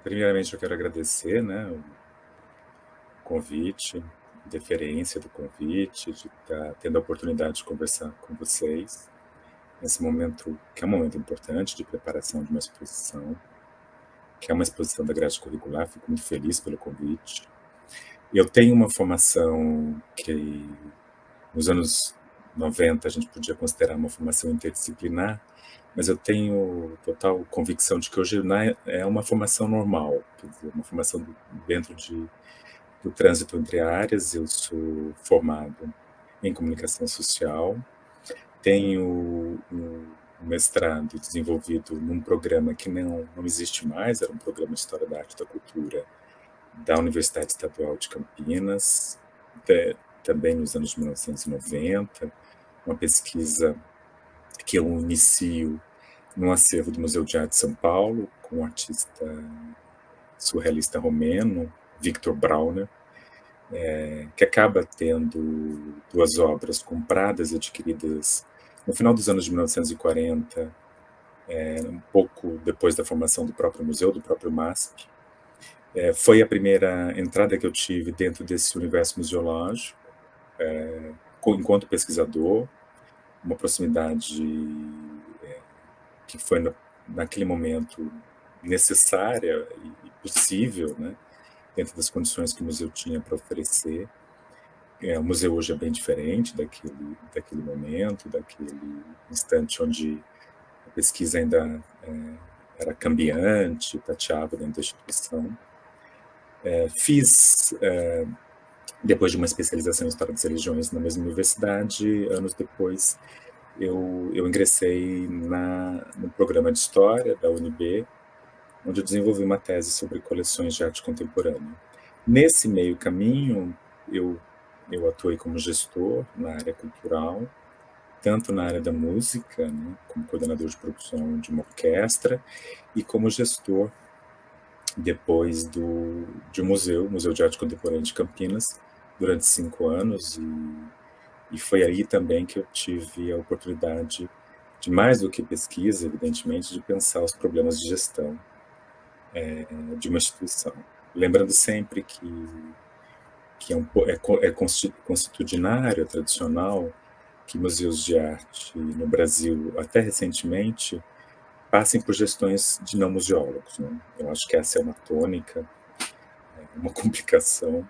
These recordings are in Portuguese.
Primeiramente, eu quero agradecer, né, o convite, a deferência do convite, de estar tendo a oportunidade de conversar com vocês nesse momento, que é um momento importante de preparação de uma exposição, que é uma exposição da grade curricular. Fico muito feliz pelo convite. Eu tenho uma formação que, nos anos 90, a gente podia considerar uma formação interdisciplinar, mas eu tenho total convicção de que hoje é uma formação normal, quer dizer, uma formação dentro do trânsito entre áreas. Eu sou formado em comunicação social, tenho um mestrado desenvolvido num programa que não existe mais, era um programa de História da Arte e da Cultura da Universidade Estadual de Campinas, também nos anos 1990, uma pesquisa que eu inicio no acervo do Museu de Arte de São Paulo, com o artista surrealista romeno, Victor Brauner, que acaba tendo duas obras compradas e adquiridas no final dos anos de 1940, um pouco depois da formação do próprio museu, do próprio MASP. Foi a primeira entrada que eu tive dentro desse universo museológico, enquanto pesquisador, uma proximidade que foi, naquele momento, necessária e possível, né, dentro das condições que o museu tinha para oferecer. O museu hoje é bem diferente daquele momento, daquele instante onde a pesquisa ainda era cambiante, tateava dentro da instituição. Fiz, depois de uma especialização em História das Religiões na mesma universidade, anos depois eu ingressei no programa de História da UNB, onde eu desenvolvi uma tese sobre coleções de arte contemporânea. Nesse meio caminho, eu atuei como gestor na área cultural, tanto na área da música, né, como coordenador de produção de uma orquestra, e como gestor depois de um Museu de Arte Contemporânea de Campinas, durante 5 anos, e foi aí também que eu tive a oportunidade de, mais do que pesquisa, evidentemente, de pensar os problemas de gestão de uma instituição. Lembrando sempre que é constitucionário, é tradicional, que museus de arte no Brasil, até recentemente, passem por gestões de não museólogos, né? Eu acho que essa é uma tônica, uma complicação,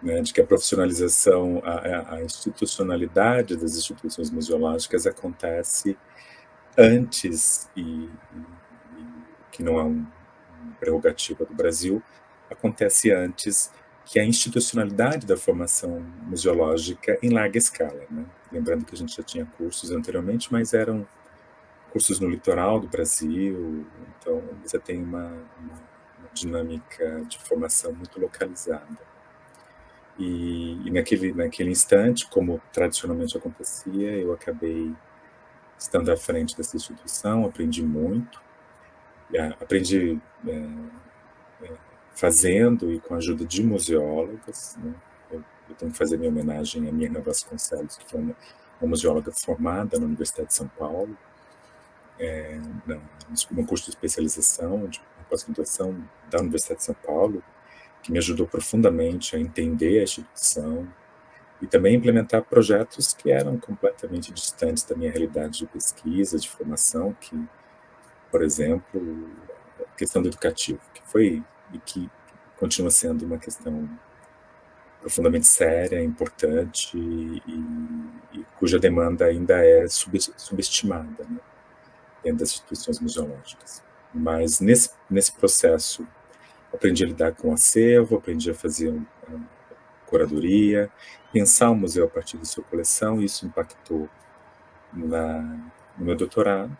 né, de que a profissionalização, a institucionalidade das instituições museológicas acontece antes, que não é uma prerrogativa do Brasil, acontece antes que a institucionalidade da formação museológica em larga escala, né? Lembrando que a gente já tinha cursos anteriormente, mas eram cursos no litoral do Brasil, então você tem uma dinâmica de formação muito localizada. E naquele instante, como tradicionalmente acontecia, eu acabei estando à frente dessa instituição, aprendi muito, aprendi fazendo e com a ajuda de museólogas, né? Eu tenho que fazer minha homenagem à Mirna Vasconcelos, que foi uma museóloga formada na Universidade de São Paulo, no curso de especialização, de pós-graduação da Universidade de São Paulo, que me ajudou profundamente a entender a instituição e também implementar projetos que eram completamente distantes da minha realidade de pesquisa, de formação, que, por exemplo, a questão do educativo, que foi e que continua sendo uma questão profundamente séria, importante e cuja demanda ainda é subestimada, né, dentro das instituições museológicas. Mas nesse processo aprendi a lidar com o acervo, aprendi a fazer curadoria, pensar o museu a partir da sua coleção, e isso impactou no meu doutorado.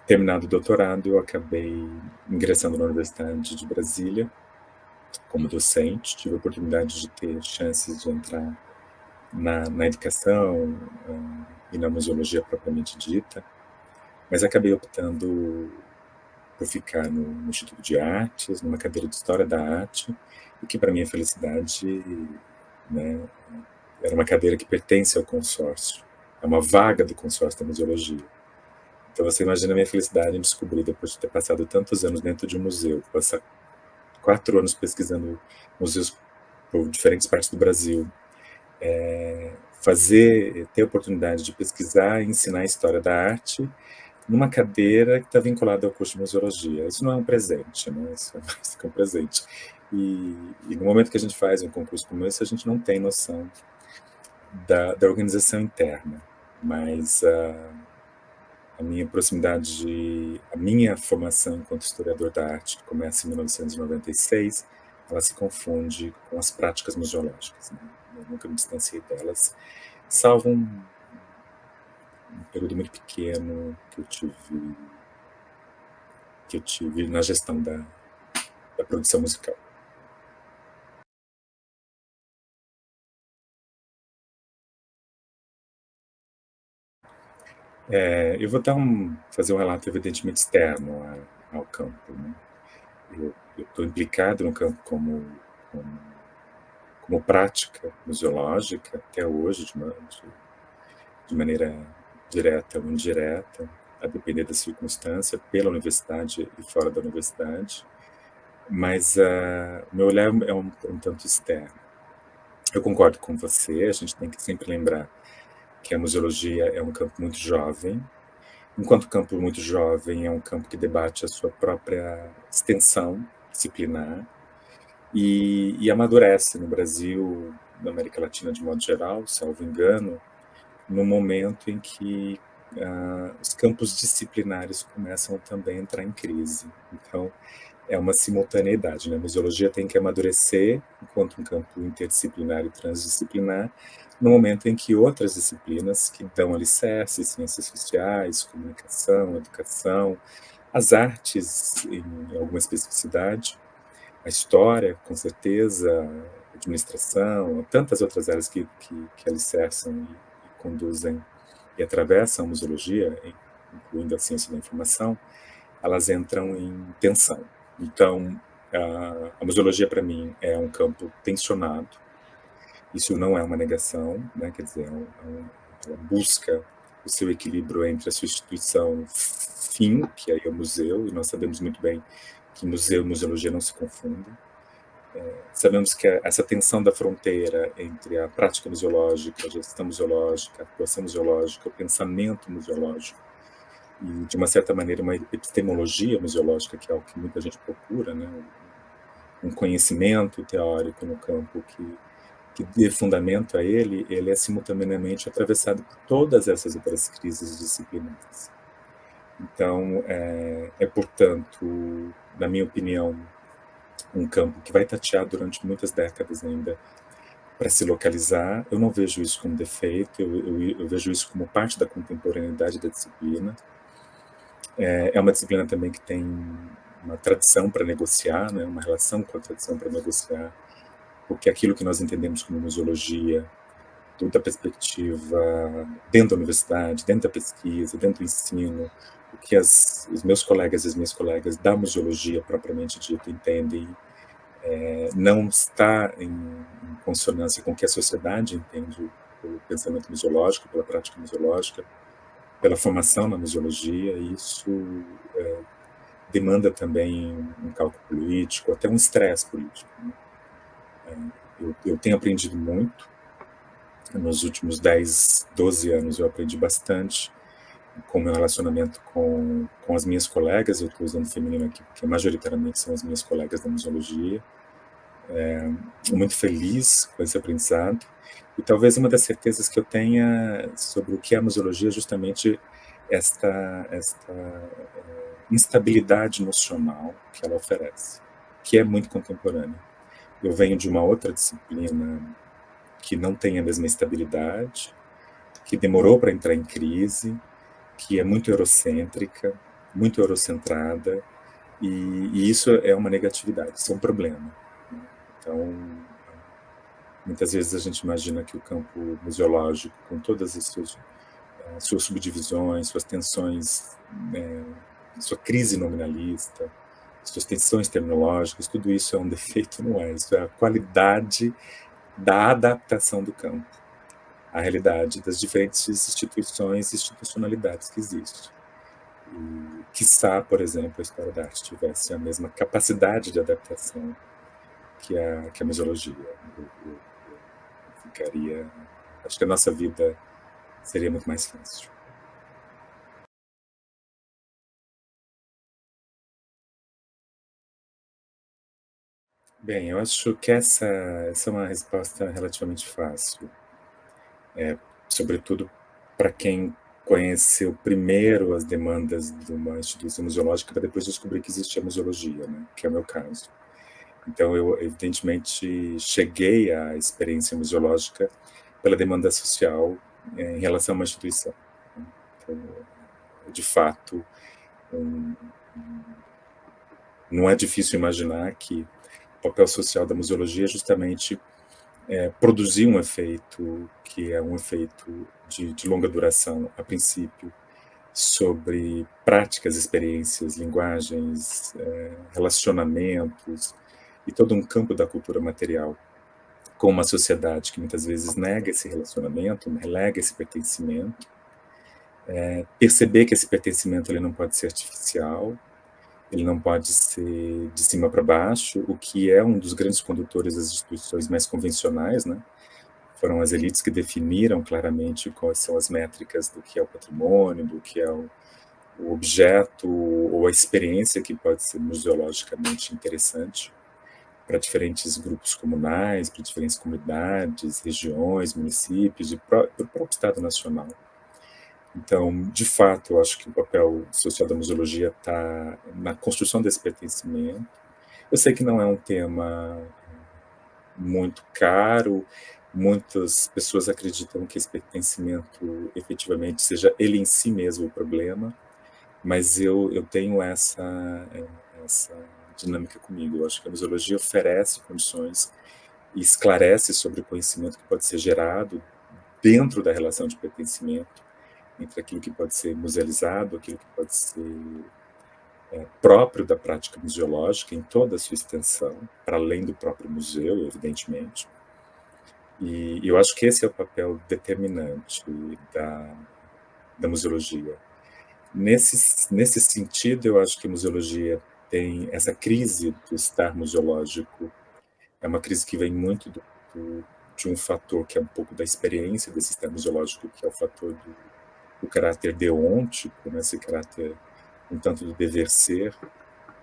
Terminado o doutorado, eu acabei ingressando na Universidade de Brasília como docente, tive a oportunidade de ter chances de entrar na educação e na museologia propriamente dita, mas acabei optando por ficar no Instituto de Artes, numa cadeira de História da Arte, e que, para minha felicidade, né, era uma cadeira que pertence ao consórcio, é uma vaga do consórcio da museologia. Então você imagina a minha felicidade em descobrir, depois de ter passado tantos anos dentro de um museu, passar 4 anos pesquisando museus por diferentes partes do Brasil, ter a oportunidade de pesquisar e ensinar a história da arte numa cadeira que está vinculada ao curso de museologia. Isso não é um presente, né? Isso é mais que um presente. E no momento que a gente faz um concurso como esse, a gente não tem noção da organização interna, mas a minha proximidade, a minha formação enquanto historiador da arte, que começa em 1996, ela se confunde com as práticas museológicas, né? Eu nunca me distanciei delas, salvo um período muito pequeno que eu tive na gestão da produção musical. Eu vou fazer um relato evidentemente externo ao campo, né? Eu estou implicado no campo como prática museológica até hoje, de maneira direta ou indireta, a depender da circunstância, pela universidade e fora da universidade, mas o meu olhar é um tanto externo. Eu concordo com você, a gente tem que sempre lembrar que a museologia é um campo muito jovem. Enquanto campo muito jovem, é um campo que debate a sua própria extensão disciplinar e amadurece no Brasil, na América Latina de modo geral, salvo engano, no momento em que os campos disciplinares começam também a entrar em crise. Então, é uma simultaneidade, né? A museologia tem que amadurecer enquanto um campo interdisciplinar e transdisciplinar, no momento em que outras disciplinas que dão alicerce, ciências sociais, comunicação, educação, as artes em alguma especificidade, a história, com certeza, a administração, tantas outras áreas que alicerçam e conduzem e atravessam a museologia, incluindo a ciência da informação, elas entram em tensão. Então, a museologia, para mim, é um campo tensionado. Isso não é uma negação, né? Quer dizer, ela busca o seu equilíbrio entre a sua instituição fim, que aí é o museu, e nós sabemos muito bem que museu e museologia não se confundem. Sabemos que essa tensão da fronteira entre a prática museológica, a gestão museológica, a atuação museológica, o pensamento museológico, e, de uma certa maneira, uma epistemologia museológica, que é o que muita gente procura, né? Um conhecimento teórico no campo que dê fundamento a ele é simultaneamente atravessado por todas essas outras crises disciplinares. Então, portanto, na minha opinião, um campo que vai tatear durante muitas décadas ainda para se localizar. Eu não vejo isso como defeito, eu vejo isso como parte da contemporaneidade da disciplina. É uma disciplina também que tem uma tradição para negociar, né, uma relação com a tradição para negociar, porque aquilo que nós entendemos como museologia, da perspectiva dentro da universidade, dentro da pesquisa, dentro do ensino, o que os meus colegas e as minhas colegas da museologia propriamente dita entendem, não está em consonância com o que a sociedade entende pelo pensamento museológico, pela prática museológica, pela formação na museologia, e isso demanda também um cálculo político, até um estresse político, né? Eu tenho aprendido muito, nos últimos 10, 12 anos eu aprendi bastante com o meu relacionamento com as minhas colegas, eu estou usando feminino aqui porque majoritariamente são as minhas colegas da museologia, muito feliz com esse aprendizado, e talvez uma das certezas que eu tenha sobre o que é a museologia é justamente esta instabilidade nocional que ela oferece, que é muito contemporânea. Eu venho de uma outra disciplina que não tem a mesma estabilidade, que demorou para entrar em crise, que é muito eurocêntrica, muito eurocentrada, e isso é uma negatividade, isso é um problema, né? Então, muitas vezes a gente imagina que o campo museológico, com todas as suas subdivisões, suas tensões, sua crise nominalista, suas tensões terminológicas, tudo isso é um defeito, não é? Isso é a qualidade da adaptação do campo. a realidade das diferentes instituições e institucionalidades que existem. E, quiçá, por exemplo, a história da arte tivesse a mesma capacidade de adaptação que a museologia. Eu ficaria... Acho que a nossa vida seria muito mais fácil. Bem, eu acho que essa é uma resposta relativamente fácil, sobretudo para quem conheceu primeiro as demandas de uma instituição museológica para depois descobrir que existia museologia, né, que é o meu caso. Então eu, evidentemente, cheguei à experiência museológica pela demanda social, em relação a uma instituição, né. Então, de fato, um não é difícil imaginar que o papel social da museologia é justamente produzir um efeito que é um efeito de longa duração, a princípio, sobre práticas, experiências, linguagens, relacionamentos e todo um campo da cultura material, com uma sociedade que muitas vezes nega esse relacionamento, relega esse pertencimento, perceber que esse pertencimento ele não pode ser artificial, ele não pode ser de cima para baixo, o que é um dos grandes condutores das instituições mais convencionais, né? Foram as elites que definiram claramente quais são as métricas do que é o patrimônio, do que é o objeto ou a experiência que pode ser museologicamente interessante para diferentes grupos comunais, para diferentes comunidades, regiões, municípios e para o próprio Estado Nacional. Então, de fato, eu acho que o papel social da museologia está na construção desse pertencimento. Eu sei que não é um tema muito caro, muitas pessoas acreditam que esse pertencimento efetivamente seja ele em si mesmo o problema, mas eu tenho essa dinâmica comigo. Eu acho que a museologia oferece condições e esclarece sobre o conhecimento que pode ser gerado dentro da relação de pertencimento, entre aquilo que pode ser musealizado, aquilo que pode ser próprio da prática museológica em toda a sua extensão, para além do próprio museu, evidentemente. E eu acho que esse é o papel determinante da museologia. Nesse sentido, eu acho que a museologia tem essa crise do estar museológico, é uma crise que vem muito de um fator que é um pouco da experiência desse estar museológico, que é o fator do caráter deontico, né, esse caráter um tanto do dever ser,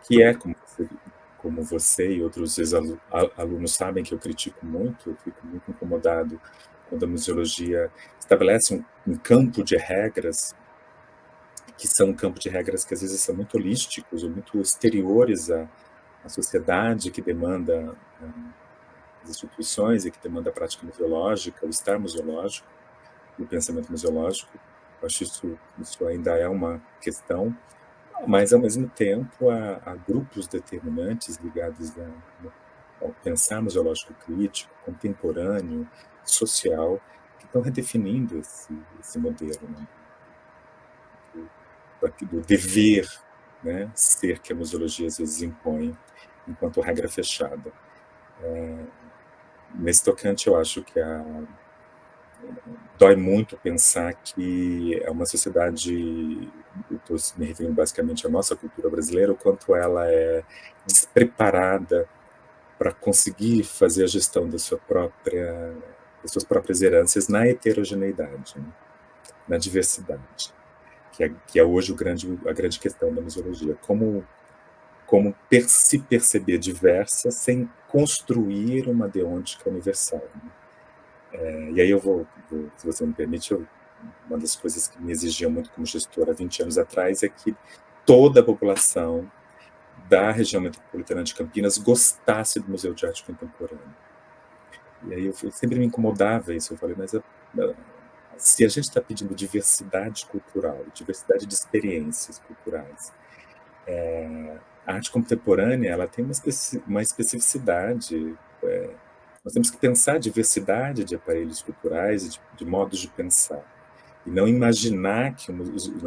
que é, como você e outros alunos sabem que eu critico muito, eu fico muito incomodado quando a museologia estabelece um campo de regras que são um campo de regras que às vezes são muito holísticos ou muito exteriores à sociedade que demanda as instituições e que demanda a prática museológica, o estar museológico, o pensamento museológico. Eu acho isso ainda é uma questão, mas ao mesmo tempo há grupos determinantes ligados ao pensar museológico crítico, contemporâneo, social, que estão redefinindo esse modelo, né, do dever, né, ser que a museologia às vezes impõe enquanto regra fechada. Nesse tocante, eu acho que dói muito pensar que é uma sociedade, eu estou me referindo basicamente à nossa cultura brasileira, o quanto ela é despreparada para conseguir fazer a gestão das suas próprias heranças na heterogeneidade, né, na diversidade, que é hoje a grande questão da museologia. Como se perceber diversa sem construir uma deôntica universal, né? E aí eu se você me permite, uma das coisas que me exigiam muito como gestor há 20 anos atrás é que toda a população da região metropolitana de Campinas gostasse do Museu de Arte Contemporânea. E aí eu sempre me incomodava isso, eu falei, mas se a gente está pedindo diversidade cultural, diversidade de experiências culturais, a arte contemporânea ela tem uma especificidade, nós temos que pensar a diversidade de aparelhos culturais e de modos de pensar, e não imaginar que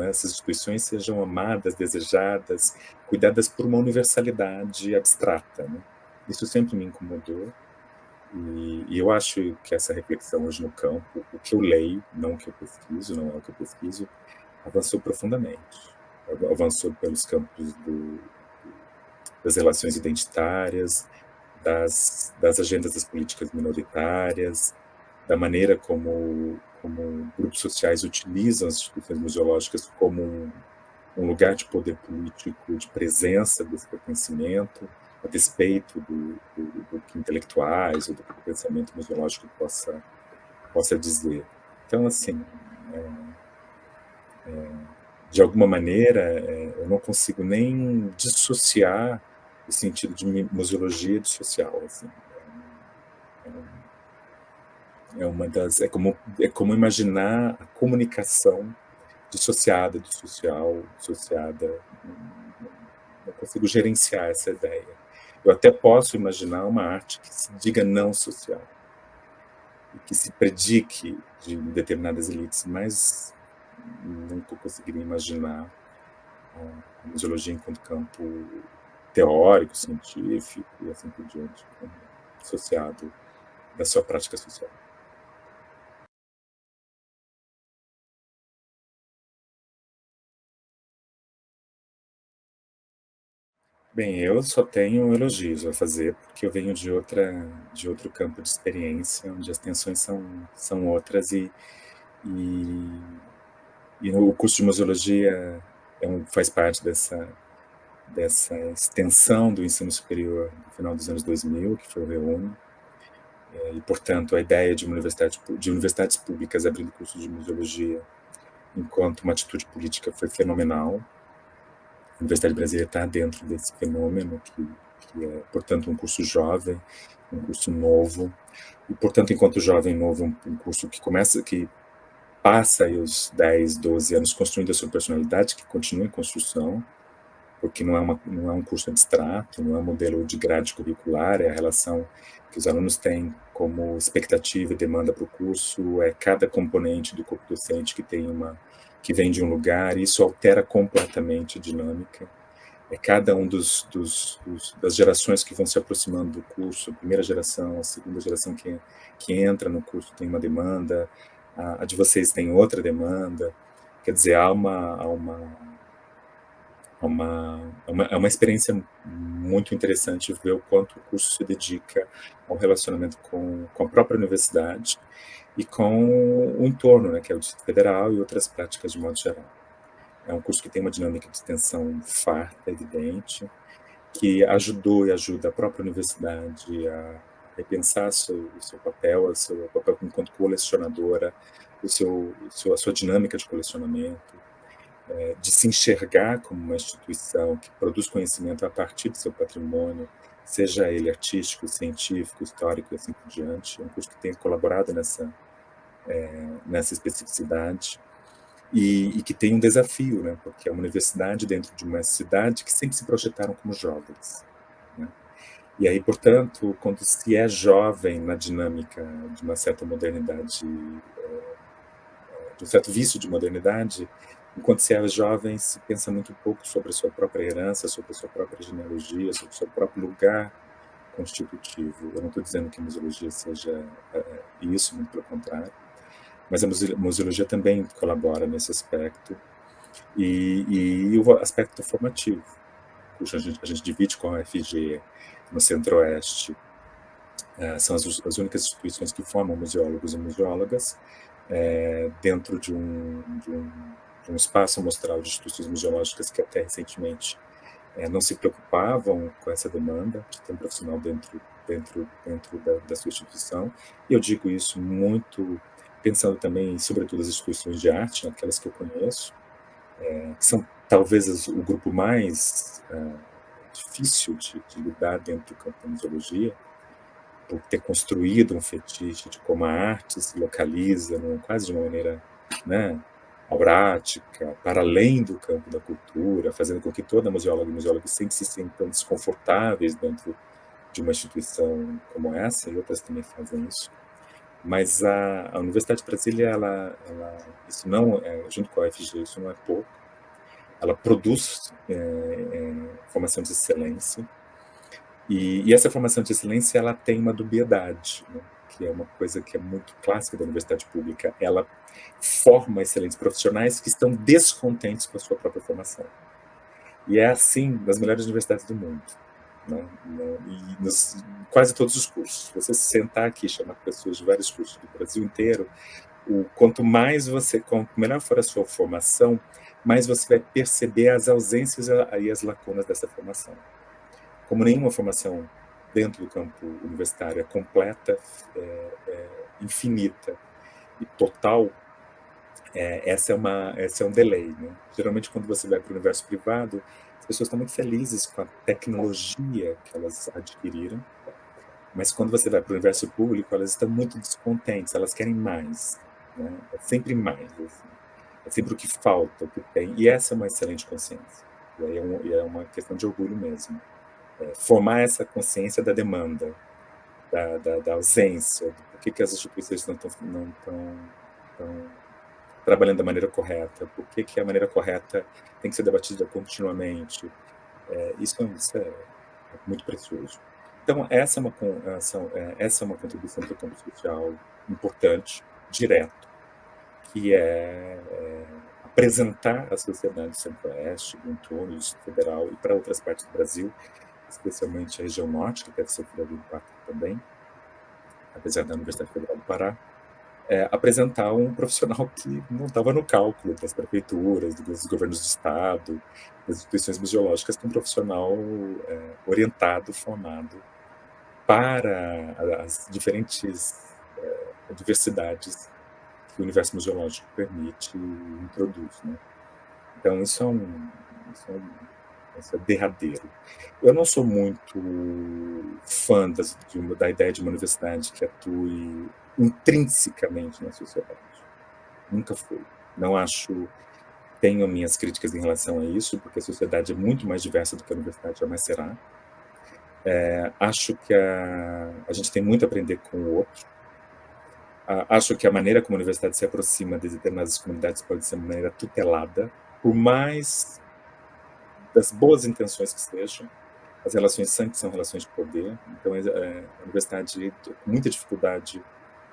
essas instituições sejam amadas, desejadas, cuidadas por uma universalidade abstrata, né? Isso sempre me incomodou, E eu acho que essa reflexão hoje no campo, o que eu leio, não o que eu pesquiso, não é o que eu pesquiso, avançou profundamente. Avançou pelos campos das relações identitárias, das agendas das políticas minoritárias, da maneira como grupos sociais utilizam as instituições museológicas como um lugar de poder político, de presença desse pertencimento, a despeito do que intelectuais ou do que o pensamento museológico possa dizer. Então, assim, de alguma maneira, eu não consigo nem dissociar o sentido de museologia de social, assim. É como imaginar a comunicação dissociada do social, dissociada. Não consigo gerenciar essa ideia. Eu até posso imaginar uma arte que se diga não social e que se predique de determinadas elites, mas nunca conseguiria imaginar a museologia enquanto campo teórico, científico e assim por diante, como associado da sua prática social. Bem, eu só tenho elogios a fazer, porque eu venho de outro campo de experiência, onde as tensões são outras e, e o curso de museologia faz parte dessa extensão do ensino superior no final dos anos 2000, que foi o REUNI, e, portanto, a ideia de universidades públicas abrindo cursos de museologia enquanto uma atitude política foi fenomenal. A Universidade Brasileira está dentro desse fenômeno, que é, portanto, um curso jovem, um curso novo, e, portanto, enquanto jovem novo, um curso que passa aí os 10, 12 anos construindo a sua personalidade, que continua em construção, porque não é um curso abstrato, não é um modelo de grade curricular, é a relação que os alunos têm como expectativa e demanda para o curso, é cada componente do corpo docente que vem de um lugar, e isso altera completamente a dinâmica. É cada um das gerações que vão se aproximando do curso, a primeira geração, a segunda geração que entra no curso tem uma demanda, a de vocês tem outra demanda, quer dizer, é uma experiência muito interessante ver o quanto o curso se dedica ao relacionamento com a própria universidade e com o entorno, né, que é o Distrito Federal e outras práticas de modo geral. É um curso que tem uma dinâmica de extensão farta, evidente, que ajudou e ajuda a própria universidade a repensar o seu papel, o seu papel enquanto colecionadora, a sua dinâmica de colecionamento, de se enxergar como uma instituição que produz conhecimento a partir do seu patrimônio, seja ele artístico, científico, histórico e assim por diante. É um curso que tem colaborado nessa especificidade e que tem um desafio, né? Porque é uma universidade dentro de uma cidade que sempre se projetaram como jovens, né? E aí, portanto, quando se é jovem na dinâmica de uma certa modernidade, de um certo vício de modernidade, enquanto se é jovem, se pensa muito pouco sobre a sua própria herança, sobre a sua própria genealogia, sobre o seu próprio lugar constitutivo. Eu não estou dizendo que a museologia seja isso, muito pelo contrário, mas a museologia também colabora nesse aspecto e o aspecto formativo. Puxa, a gente divide com a UFG no Centro-Oeste, são as únicas instituições que formam museólogos e museólogas, dentro de um espaço amostral de instituições museológicas que até recentemente não se preocupavam com essa demanda de ter um profissional dentro da sua instituição. E eu digo isso muito pensando também, sobretudo, as instituições de arte, aquelas que eu conheço, que são talvez o grupo mais difícil de lidar dentro do campo da museologia, por ter construído um fetiche de como a arte se localiza, quase de uma maneira, né, aurática, para além do campo da cultura, fazendo com que toda museóloga e museólogo sempre se sintam desconfortáveis dentro de uma instituição como essa, e outras também fazem isso. Mas a Universidade de Brasília, isso não junto com a UFG, isso não é pouco. Ela produz formação de excelência E essa formação de excelência, ela tem uma dubiedade, né, que é uma coisa que é muito clássica da universidade pública. Ela forma excelentes profissionais que estão descontentes com a sua própria formação. E é assim nas melhores universidades do mundo, né, e quase todos os cursos. Se você sentar aqui e chamar pessoas de vários cursos do Brasil inteiro, quanto melhor for a sua formação, mais você vai perceber as ausências e as lacunas dessa formação. Como nenhuma formação dentro do campo universitário é completa, infinita e total, esse é um delay, né? Geralmente, quando você vai para o universo privado, as pessoas estão muito felizes com a tecnologia que elas adquiriram, mas quando você vai para o universo público, elas estão muito descontentes, elas querem mais, né? É sempre mais, assim. É sempre o que falta, o que tem, e essa é uma excelente consciência. E é uma questão de orgulho mesmo. Formar essa consciência da demanda, da ausência, do porquê que as instituições não estão trabalhando da maneira correta, por que a maneira correta tem que ser debatida continuamente. Isso é muito precioso. Então, essa é uma contribuição para o campo social importante, direto, que é apresentar a sociedade do Centro-Oeste, do entorno, do Distrito Federal e para outras partes do Brasil, especialmente a região norte, que deve sofrer algum impacto também, apesar da Universidade Federal do Pará, apresentar um profissional que não estava no cálculo das prefeituras, dos governos de estado, das instituições museológicas, que é um profissional orientado, formado para as diferentes diversidades que o universo museológico permite e introduz, né? Então, isso é derradeiro. Eu não sou muito fã da ideia de uma universidade que atue intrinsecamente na sociedade. Nunca fui. Não acho. Tenho minhas críticas em relação a isso, porque a sociedade é muito mais diversa do que a universidade jamais será. Acho que a gente tem muito a aprender com o outro. Acho que a maneira como a universidade se aproxima de determinadas comunidades pode ser uma maneira tutelada, por mais das boas intenções que sejam. As relações sempre são relações de poder, então a universidade, com muita dificuldade,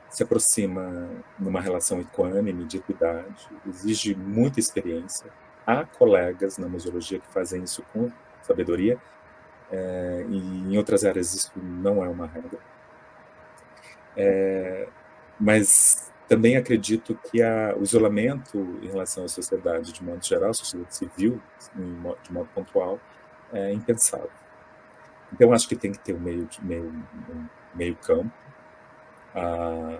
se aproxima numa relação equânime, de equidade, exige muita experiência. Há colegas na museologia que fazem isso com sabedoria, e em outras áreas isso não é uma regra. Mas também acredito que o isolamento em relação à sociedade, de modo geral, a sociedade civil, de modo pontual, é impensável. Então, acho que tem que ter um meio campo. A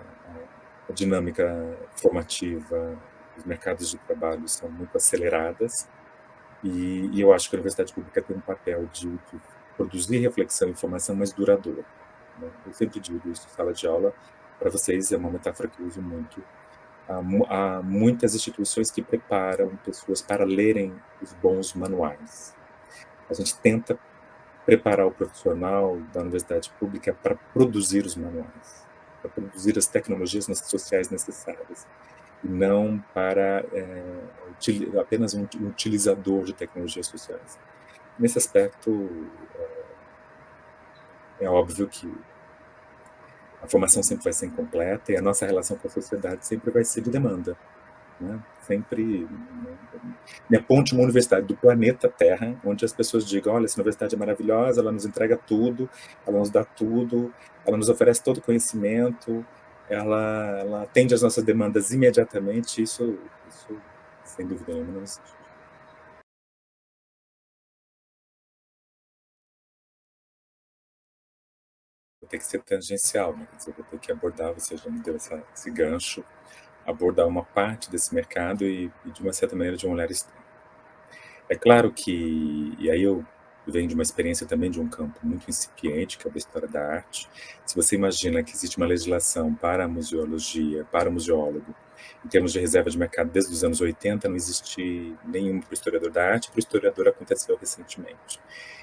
dinâmica formativa, os mercados de trabalho são muito aceleradas, e eu acho que a universidade pública tem um papel de produzir reflexão e informação mais duradoura, né? Eu sempre digo isso em sala de aula, para vocês, é uma metáfora que eu uso muito. Há muitas instituições que preparam pessoas para lerem os bons manuais. A gente tenta preparar o profissional da universidade pública para produzir os manuais, para produzir as tecnologias sociais necessárias, e não para apenas um utilizador de tecnologias sociais. Nesse aspecto, é óbvio que a formação sempre vai ser incompleta e a nossa relação com a sociedade sempre vai ser de demanda, né? Sempre me aponte uma universidade do planeta Terra, onde as pessoas digam: olha, essa universidade é maravilhosa, ela nos entrega tudo, ela nos dá tudo, ela nos oferece todo o conhecimento, ela atende às nossas demandas imediatamente. Isso sem dúvida nenhuma, não existe. Vai ter que ser tangencial, né? Quer dizer, vou ter que abordar, você já me deu esse gancho, abordar uma parte desse mercado e de uma certa maneira, de um olhar externo. É claro que, e aí eu venho de uma experiência também de um campo muito incipiente, que é a história da arte. Se você imagina que existe uma legislação para a museologia, para o museólogo, em termos de reserva de mercado desde os anos 80, não existe nenhum para o historiador da arte, para o historiador aconteceu recentemente.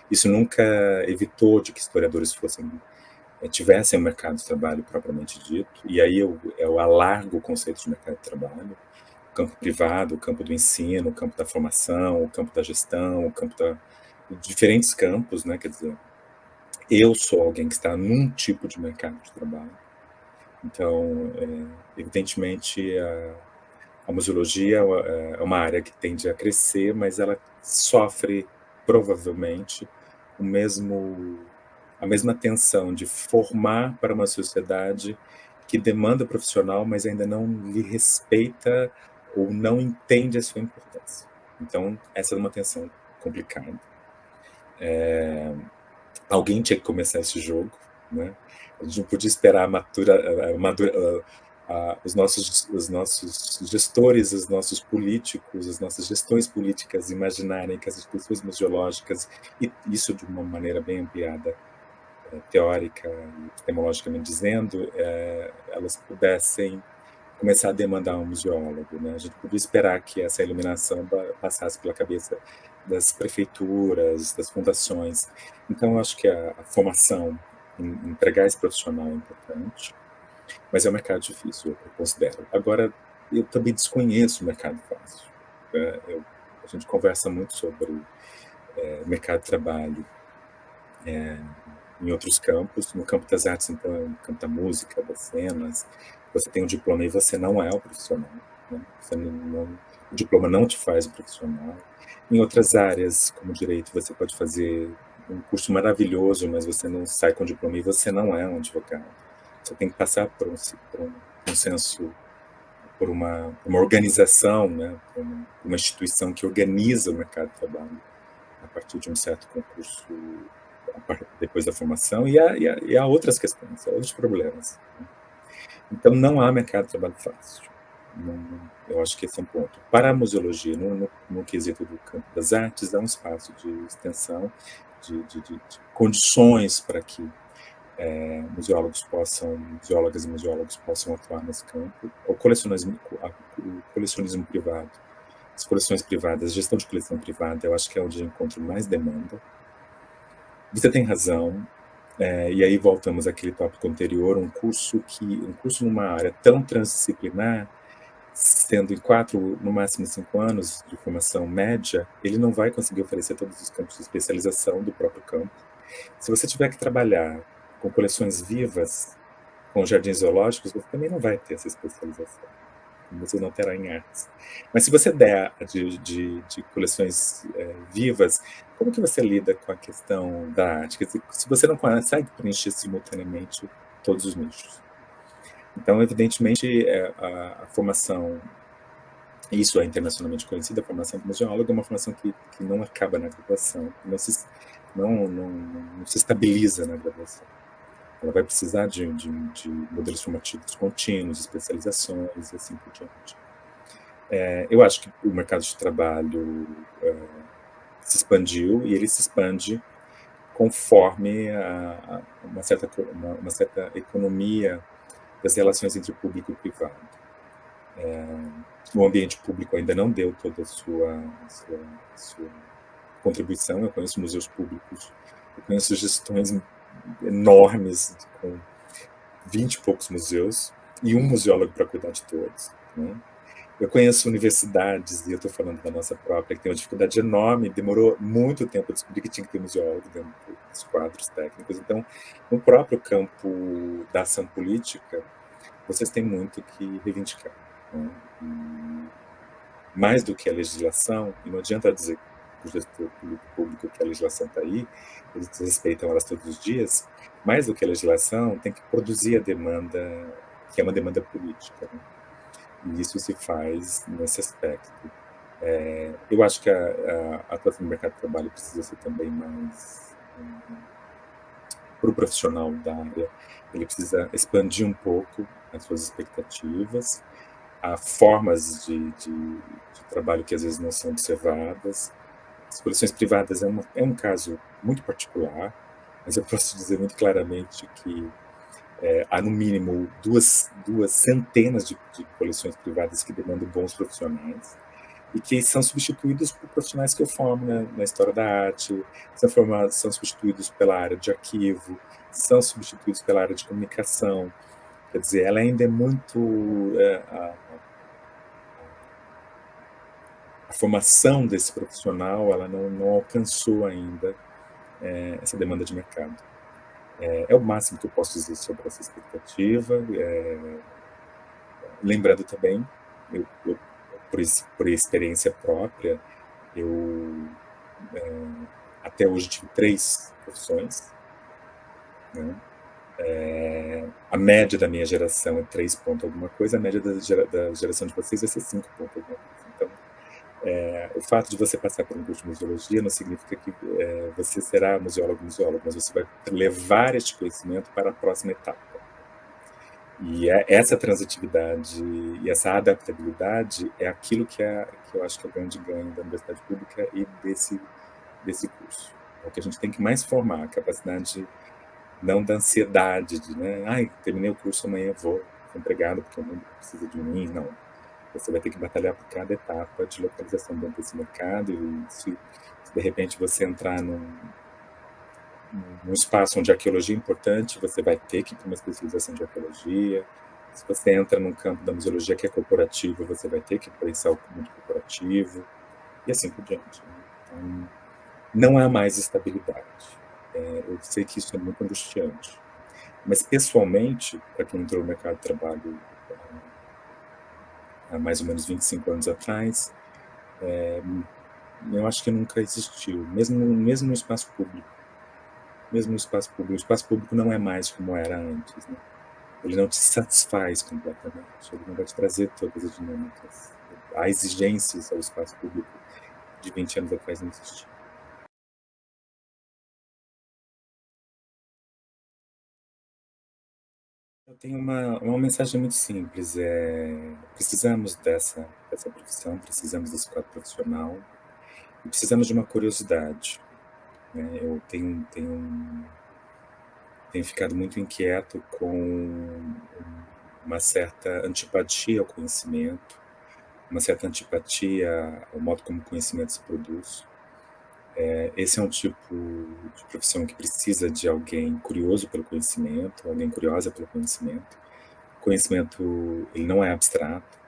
Isso nunca evitou de que historiadores tivessem um mercado de trabalho propriamente dito, e aí eu alargo o conceito de mercado de trabalho, o campo privado, o campo do ensino, o campo da formação, o campo da gestão, o campo diferentes campos, né, quer dizer, Eu sou alguém que está num tipo de mercado de trabalho, então, evidentemente, a museologia é uma área que tende a crescer, mas ela sofre, provavelmente, o mesmo a mesma tensão de formar para uma sociedade que demanda profissional, mas ainda não lhe respeita ou não entende a sua importância. Então, essa é uma tensão complicada. Alguém tinha que começar esse jogo, né? A gente não podia esperar os nossos gestores, os nossos políticos, as nossas gestões políticas imaginarem que as instituições museológicas, e isso de uma maneira bem ampliada, teórica e epistemologicamente dizendo, elas pudessem começar a demandar um museólogo, né? A gente podia esperar que essa iluminação passasse pela cabeça das prefeituras, das fundações. Então, eu acho que a formação em empregar esse profissional é importante, mas é um mercado difícil, eu considero. Agora, eu também desconheço o mercado fácil. A gente conversa muito sobre mercado de trabalho em outros campos. No campo das artes, então, no campo da música, das cenas, você tem um diploma e você não é o profissional, né? O diploma não te faz o profissional. Em outras áreas, como direito, você pode fazer um curso maravilhoso, mas você não sai com diploma e você não é um advogado. Você tem que passar por um senso, por uma organização, né? Por uma instituição que organiza o mercado de trabalho a partir de um certo concurso depois da formação, e há outras questões, há outros problemas, né? Então, não há mercado de trabalho fácil. Eu acho que esse é um ponto. Para a museologia, no quesito do campo das artes, há um espaço de extensão, de condições para que museólogas e museólogos possam atuar nesse campo. O colecionismo privado, as coleções privadas, gestão de coleção privada, eu acho que é onde eu encontro mais demanda. Você tem razão, e aí voltamos àquele tópico anterior, um curso numa área tão transdisciplinar, sendo em 4, no máximo 5 anos de formação média, ele não vai conseguir oferecer todos os campos de especialização do próprio campo. Se você tiver que trabalhar com coleções vivas, com jardins zoológicos, você também não vai ter essa especialização, você não terá em artes. Mas se você der de coleções vivas, como que você lida com a questão da arte? Quer dizer, se você não consegue preencher simultaneamente todos os nichos. Então, evidentemente, a formação, isso é internacionalmente conhecida, a formação de museólogo é uma formação que não acaba na graduação, não se estabiliza na graduação. Ela vai precisar de modelos formativos contínuos, especializações e assim por diante. Eu acho que o mercado de trabalho se expandiu, e ele se expande conforme uma certa economia das relações entre público e privado. O ambiente público ainda não deu toda a sua contribuição. Eu conheço museus públicos, eu conheço gestões enormes, com 20 e poucos museus, e um museólogo para cuidar de todos, né? Eu conheço universidades, e eu estou falando da nossa própria, que tem uma dificuldade enorme, demorou muito tempo a descobrir que tinha que ter museólogo dentro dos quadros técnicos. Então, no próprio campo da ação política, vocês têm muito que reivindicar, né? Mais do que a legislação, e não adianta dizer para o gestor público que a legislação está aí, eles respeitam elas todos os dias, mais do que a legislação, tem que produzir a demanda, que é uma demanda política, né? E isso se faz nesse aspecto. Eu acho que a atuação no mercado de trabalho precisa ser também mais para o profissional da área. Ele precisa expandir um pouco as suas expectativas, há formas de trabalho que às vezes não são observadas. As coleções privadas é um caso muito particular, mas eu posso dizer muito claramente que há no mínimo duas centenas de coleções privadas que demandam bons profissionais e que são substituídos por profissionais que eu formo na história da arte, são substituídos pela área de arquivo, são substituídos pela área de comunicação. Quer dizer, ela ainda é muito a formação desse profissional, ela não alcançou ainda essa demanda de mercado. É o máximo que eu posso dizer sobre essa expectativa. Lembrando também, eu por experiência própria, eu até hoje tive 3 profissões, né. A média da minha geração é 3 ponto alguma coisa, a média da geração de vocês vai ser 5 ponto alguma coisa. Então, o fato de você passar por um curso de museologia não significa que, você será museólogo, mas você vai levar este conhecimento para a próxima etapa. E essa transitividade e essa adaptabilidade é aquilo que eu acho que é o grande ganho da universidade pública e desse curso. É o que a gente tem que mais formar, a capacidade não da ansiedade de, né, "Ai, terminei o curso, amanhã vou ser empregado porque o mundo precisa de mim", não. Você vai ter que batalhar por cada etapa de localização dentro desse mercado e se de repente você entrar num espaço onde a arqueologia é importante, você vai ter que ir para uma especialização de arqueologia. Se você entra num campo da museologia que é corporativo, você vai ter que pensar o mundo corporativo, e assim por diante, né. Então, não há mais estabilidade. Eu sei que isso é muito angustiante, mas pessoalmente, para quem entrou no mercado de trabalho há mais ou menos 25 anos atrás, eu acho que nunca existiu, mesmo no espaço público. Mesmo no espaço público. O espaço público não é mais como era antes, né. Ele não te satisfaz completamente, ele não vai te trazer todas as dinâmicas. Há exigências ao espaço público de 20 anos atrás não existia. Eu tenho uma mensagem muito simples, precisamos dessa profissão, precisamos desse quadro profissional e precisamos de uma curiosidade, né. Eu tenho ficado muito inquieto com uma certa antipatia ao conhecimento, uma certa antipatia ao modo como o conhecimento se produz. Esse é um tipo de profissão que precisa de alguém curioso pelo conhecimento, alguém curiosa pelo conhecimento. O conhecimento, ele não é abstrato,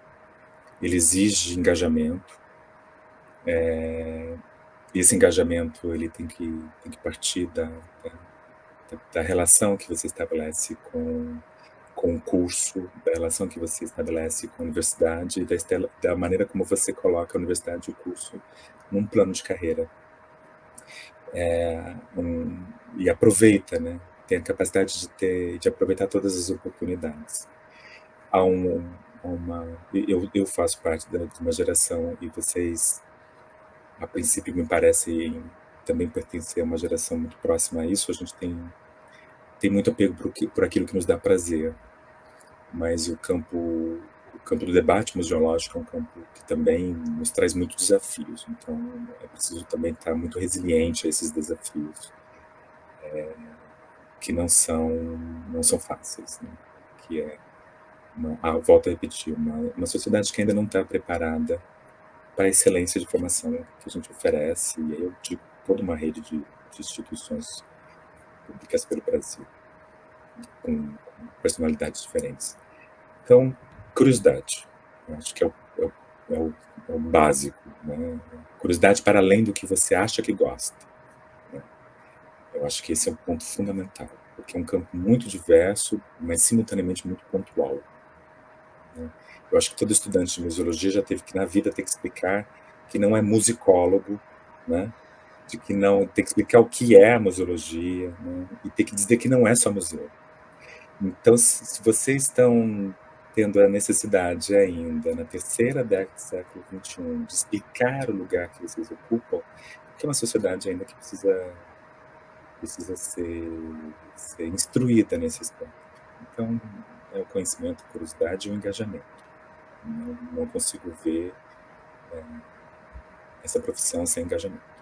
ele exige engajamento, e esse engajamento ele tem que partir da relação que você estabelece com o curso, da relação que você estabelece com a universidade e da maneira como você coloca a universidade e o curso num plano de carreira. E aproveita, né, tem a capacidade de aproveitar todas as oportunidades. Há um uma eu faço parte de uma geração e vocês, a princípio, me parecem também pertencer a uma geração muito próxima a isso, a gente tem muito apego por aquilo que nos dá prazer. Mas o campo do debate museológico é um campo que também nos traz muitos desafios, então é preciso também estar muito resiliente a esses desafios, que não são fáceis, né, que é volto a repetir, uma sociedade que ainda não está preparada para a excelência de formação que a gente oferece, e aí eu digo toda uma rede de instituições públicas pelo Brasil, com personalidades diferentes. Então, curiosidade, eu acho que é o é o básico, né. Curiosidade para além do que você acha que gosta, né. Eu acho que esse é um ponto fundamental, porque é um campo muito diverso, mas simultaneamente muito pontual, né. Eu acho que todo estudante de museologia já teve que na vida ter que explicar que não é musicólogo, né, de que não tem que explicar o que é a museologia, né, e ter que dizer que não é só museu. Então, se vocês estão tendo a necessidade ainda, na terceira década do século XXI, de explicar o lugar que vocês ocupam, porque é uma sociedade ainda que precisa ser instruída nesse aspecto. Então, é o conhecimento, a curiosidade e o engajamento. Não consigo ver essa profissão sem engajamento.